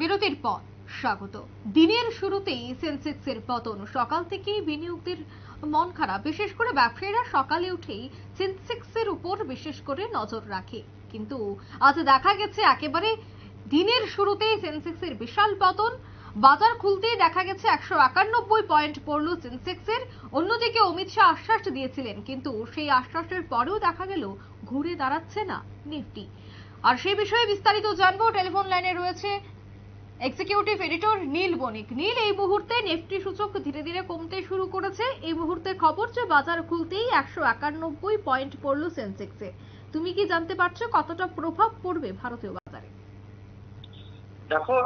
বিরতির পর স্বাগত। দিনের শুরুতেই সেন্সেক্সের পতন, সকাল থেকেই বিনিয়োগদের মন খারাপ। বিশেষ করে ব্যবসায়ীরা সকালে উঠেই সেন্সেক্সের উপর বিশেষ করে নজর রাখে, কিন্তু আজ দেখা গেছে একেবারে দিনের শুরুতেই সেন্সেক্সের বিশাল পতন। বাজার খুলতেই দেখা গেছে 191 পয়েন্ট পড়ল সেন্সেক্সের। অন্যদিকে অমিত শাহ আশ্বাস দিয়েছিলেন, কিন্তু সেই আশ্বাসের পরেও দেখা গেল ঘুরে দাঁড়াচ্ছে না নিফটি। আর সেই বিষয়ে বিস্তারিত জানবো, টেলিফোন লাইনে রয়েছে এক্সিকিউটিভ এডিটর নীল বণিক। নীল, এই মুহূর্তে নিফটি সূচক ধীরে ধীরে কমতে শুরু করেছে। এই মুহূর্তে খবর যে বাজার খুলতেই 191 পয়েন্ট পড়লো সেন্সেক্সে। তুমি কি জানতে পারছো কতটা প্রভাব পড়বে ভারতীয় বাজারে? দেখো,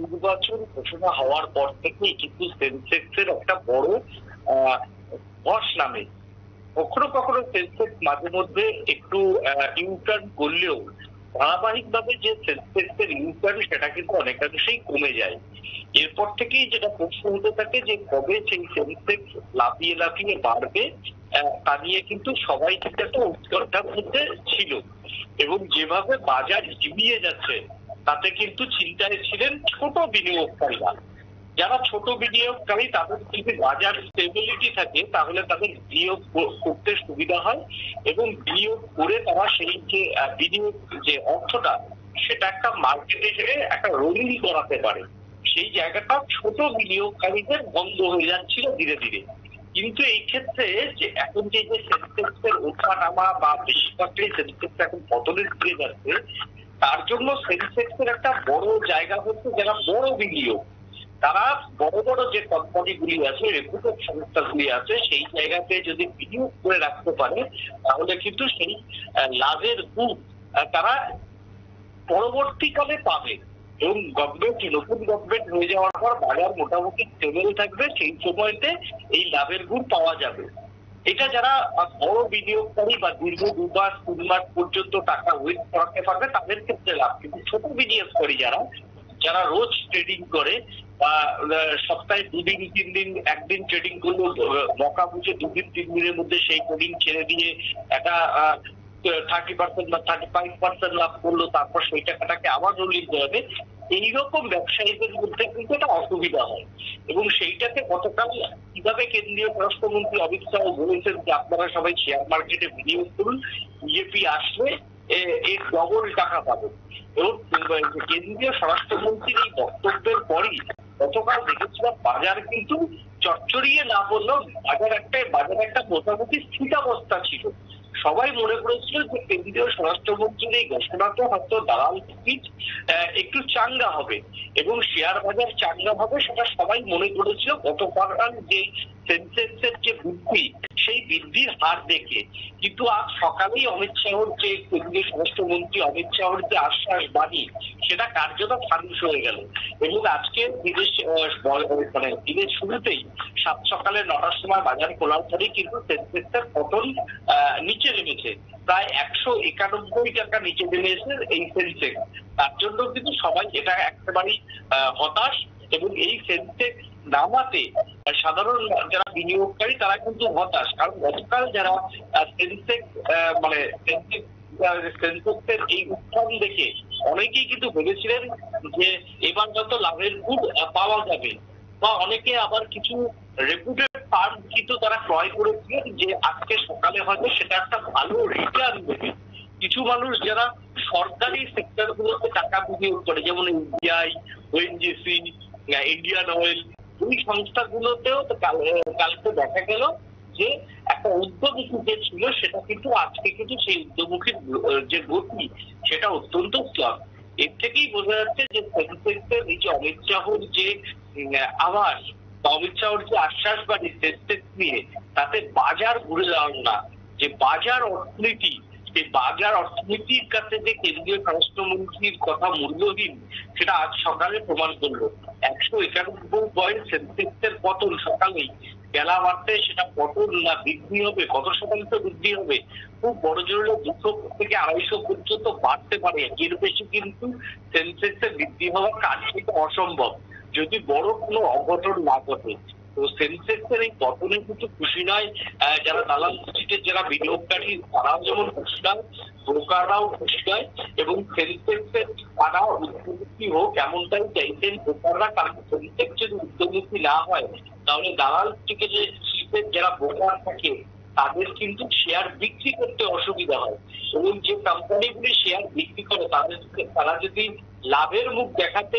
নির্বাচন ঘোষণা হওয়ার পর থেকেই কিন্তু সেন্সেক্সের একটা বড় ধস নামে। কখনো কখনো সেন্সেক্স মাঝে মধ্যে একটু ইউটার্ন করলেও ধারাবাহিকভাবে যে সেন্সেক্সের ইউটার্ন সেটা কিন্তু অনেকাংশেই কমে যায়। এরপর থেকেই যেটা প্রশ্ন হতে থাকে যে কবে সেই সেন্সেক্স লাফিয়ে লাফিয়ে বাড়বে, তা নিয়ে কিন্তু সবাই কিন্তু একটা উৎকণ্ঠার মধ্যে ছিল। এবং যেভাবে বাজার ঝিমিয়ে যাচ্ছে তাতে কিন্তু চিন্তায় ছিলেন ছোট বিনিয়োগকারীরা। যারা ছোট বিনিয়োগকারী তাদের যদি বাজার স্টেবিলিটি থাকে তাহলে তাদের বিনিয়োগ করতে সুবিধা হয়, এবং বিনিয়োগ করে তারা সেই যে বিনিয়োগ যে অর্থটা সেটা একটা মার্কেটে একটা রোলিং করাতে পারে। সেই জায়গাটা ছোট বিনিয়োগকারীদের বন্ধ হয়ে যাচ্ছিল ধীরে ধীরে। কিন্তু এই ক্ষেত্রে যে এখন যে সেন্সেক্সের ওঠা নামা বা বেশিরভাগটাই সেন্সেক্স এখন পতনের দিকে যাচ্ছে, তার জন্য সেন্সেক্সের একটা বড় জায়গা হচ্ছে যারা বড় বিনিয়োগ, তারা বড় বড় যে কোম্পানিগুলি আছে, রেপুটেড সংস্থাগুলি আছে, সেই জায়গাতে যদি বিনিয়োগ করে রাখতে পারে তাহলে কিন্তু সেই লাভের গুণ তারা পরবর্তীকালে পাবে। এবং নতুন গভর্নমেন্ট হয়ে যাওয়ার পর বাজার মোটামুটি স্টেবল থাকবে, সেই সময়তে এই লাভের গুণ পাওয়া যাবে। এটা যারা বড় বিনিয়োগকারী বা দীর্ঘ 2 মাস 3 মাস পর্যন্ত টাকা ওয়েট করাতে পারবে তাদের ক্ষেত্রে লাভ। কিন্তু ছোট বিনিয়োগকারী যারা রোজ ট্রেডিং করে বা সপ্তাহে 2 দিন 3 দিন একদিন ট্রেডিং করলো, মকা বুঝে 2 দিন 3 দিনের মধ্যে সেই ট্রেডিং ছেড়ে দিয়ে একটা 30% বা 35% লাভ করলো, তারপর সেই টাকাটাকে আবার রোলিং করবে, এইরকম ব্যবসায়ীদের মধ্যে কিন্তু একটা অসুবিধা হয়। এবং সেইটাকে গতকাল কিভাবে কেন্দ্রীয় স্বরাষ্ট্রমন্ত্রী অমিত শাহ বলেছেন যে আপনারা সবাই শেয়ার মার্কেটে বিনিয়োগ করুন, বিজেপি আসলে এর ডবল টাকা পাবেন। এবং কেন্দ্রীয় স্বরাষ্ট্রমন্ত্রীর এই বক্তব্যের পরই গতকাল দেখেছিলাম বাজার কিন্তু চচ্চড়িয়ে না বললেও বাজার একটা মোটামুটি স্থিতাবস্থা ছিল। সবাই মনে করেছিল যে কেন্দ্রীয় স্বরাষ্ট্রমন্ত্রীর এই ঘোষণাটা হয়তো দালাল স্পিচ একটু চাঙ্গা হবে এবং শেয়ার বাজার চাঙ্গা হবে, সেটা সবাই মনে করেছিল গতকাল যে সেন্সেক্সের যে বৃদ্ধি সেই বৃদ্ধির হার দেখে। কিন্তু আজ সকালেই অমিত শাহর যে কেন্দ্রীয় স্বরাষ্ট্রমন্ত্রী অমিত শাহর যে আশ্বাস বাণী সেটা কার্যত ফানুস হয়ে গেল। এবং আজকে দিনের শুরুতেই সকালে 9টার সময় বাজার খোলার পরেই কিন্তু সেন্সেক্সের পতন নিচে নেমেছে, প্রায় 191 টাকা নিচে নেমে এসে এই সেন্সেক্স। তার জন্য কিন্তু সবাই এটা একেবারেই হতাশ। এবং এই সেন্সেক্স নামাতে সাধারণ যারা বিনিয়োগকারী তারা কিন্তু হতাশ, কারণ গতকাল যারা সেন্সেক্সের এই উত্থান দেখে অনেকেই কিন্তু ভেবেছিলেন যে এবার হয়তো লাভের গুণ পাওয়া যাবে, বা অনেকে আবার কিছু রেপুটেড ফান্ড কিন্তু তারা ক্রয় করেছিলেন যে আজকে সকালে হয়তো সেটা একটা ভালো রিটার্ন দেবে। কিছু মানুষ যারা সরকারি সেক্টর গুলোতে টাকা বিনিয়োগ করে, যেমন এসবিআই, ওএনজিসি, ইন্ডিয়ান অয়েল, ওই সংস্থাগুলোতেও কালকে দেখা গেল যে একটা উদ্যোগমুখী যে ছিল সেটা কিন্তু আজকে কিন্তু সেই উদ্যোগমুখীর যে গতি সেটা অত্যন্ত স্লথ। এর থেকেই বোঝা যাচ্ছে যে সেন্সেক্সের এই যে অমিত শাহর যে আভাস বা অমিত শাহর যে আশ্বাস বাড়ি সেন্সেক্স নিয়ে, তাতে বাজার ঘুরে দাঁড়ানো না, যে বাজার অর্থনীতি, সেই বাজার অর্থনীতির কাছে যে কেন্দ্রীয় স্বরাষ্ট্রমন্ত্রীর কথা মূল্যহীন সেটা আজ সকালে প্রমাণ করলো। 191 পয়েন্ট সেন্সেক্সের পতন সকালেই, বেলা বাড়তে সেটা পতন না বৃদ্ধি হবে, কত শতাংশ বৃদ্ধি হবে, খুব বড় জোরে 200 থেকে 250 পর্যন্ত বাড়তে পারে। এর বেশি কিন্তু সেন্সেক্সের বৃদ্ধি হওয়ার কাজ কিন্তু অসম্ভব যদি বড় কোনো অঘটন না ঘটে। তো সেন্সেক্সের এই পতনে কিন্তু খুশি নয় যারা দালাল স্ট্রিটের যারা বিনিয়োগকারী, তারাও যেমন খুশি নয়, ব্রোকাররাও খুশি নয়, এবং সেন্সেক্সের তারা ঊর্ধ্বমুখী হোক এমনটাই চাইছেন ব্রোকাররা। কারণ সেন্সেক্স যদি ঊর্ধ্বমুখী না হয় তাহলে দালাল স্ট্রিটের যারা ব্রোকার থাকে তাদের কিন্তু শেয়ার বিক্রি করতে অসুবিধা হয়, এবং যে কোম্পানিগুলি শেয়ার বিক্রি করে তারা যদি লাভের মুখ দেখাতে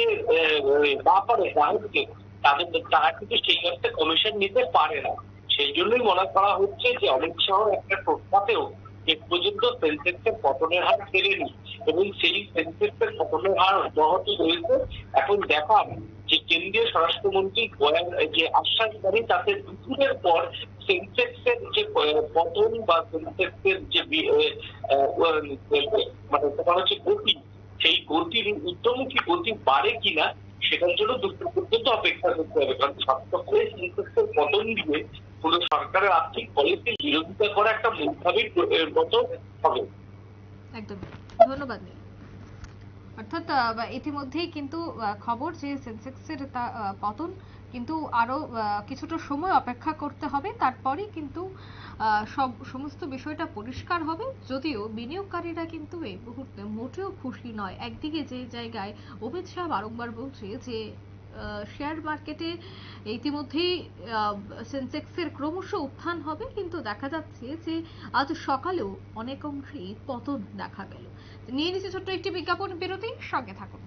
না পারে গ্রাহককে, তারা কিন্তু সেই অর্থে কমিশন নিতে পারে না। সেই জন্যই মনে করা হচ্ছে যে অমিত শাহ একটা প্রস্তাবেও শেষ পর্যন্ত সেন্সেক্সের পতনের হার ফেরেনি, এবং সেই সেন্সেক্সের পতনের হার অব্যাহত রয়েছে। এখন দেখার যে কেন্দ্রীয় স্বরাষ্ট্রমন্ত্রী যে আশ্বাস দেন তাতে দুপুরের পর সেন্সেক্সের যে পতন বা সেন্সেক্সের যে মানে তোমার হচ্ছে গতি, সেই গতির ঊর্ধ্বমুখী গতি বাড়ে কিনা সেটার জন্য দুপুর পর্যন্ত অপেক্ষা করতে হবে। কারণ সবপক্ষে সেন্সেক্সের পতন দিয়ে পুরো সরকারের আর্থিক পলিসির বিরোধিতা করা একটা মূর্খামির মতো হবে। একদম ধন্যবাদ নীল। অর্থাৎ ইতিমধ্যেই কিন্তু খবর যে সেন্সেক্সের পতন কিন্তু আরো কিছুটা সময় অপেক্ষা করতে হবে, তারপরেই কিন্তু সমস্ত বিষয়টা পরিষ্কার হবে। যদিও বিনিয়োগকারীরা কিন্তু এই মুহূর্তে মোটেও খুশি নয়। একদিকে যে জায়গায় অমিত শাহ বারংবার বলছে যে শেয়ার মার্কেটে ইতিমধ্যেই সেন্সেক্সের ক্রমশ উত্থান হবে, কিন্তু দেখা যাচ্ছে যে আজ সকালেও অনেক অংশেই পতন দেখা গেল। নিয়ে নিচ্ছে ছোট্ট একটি বিজ্ঞাপন বিরতি, সঙ্গে থাকুন।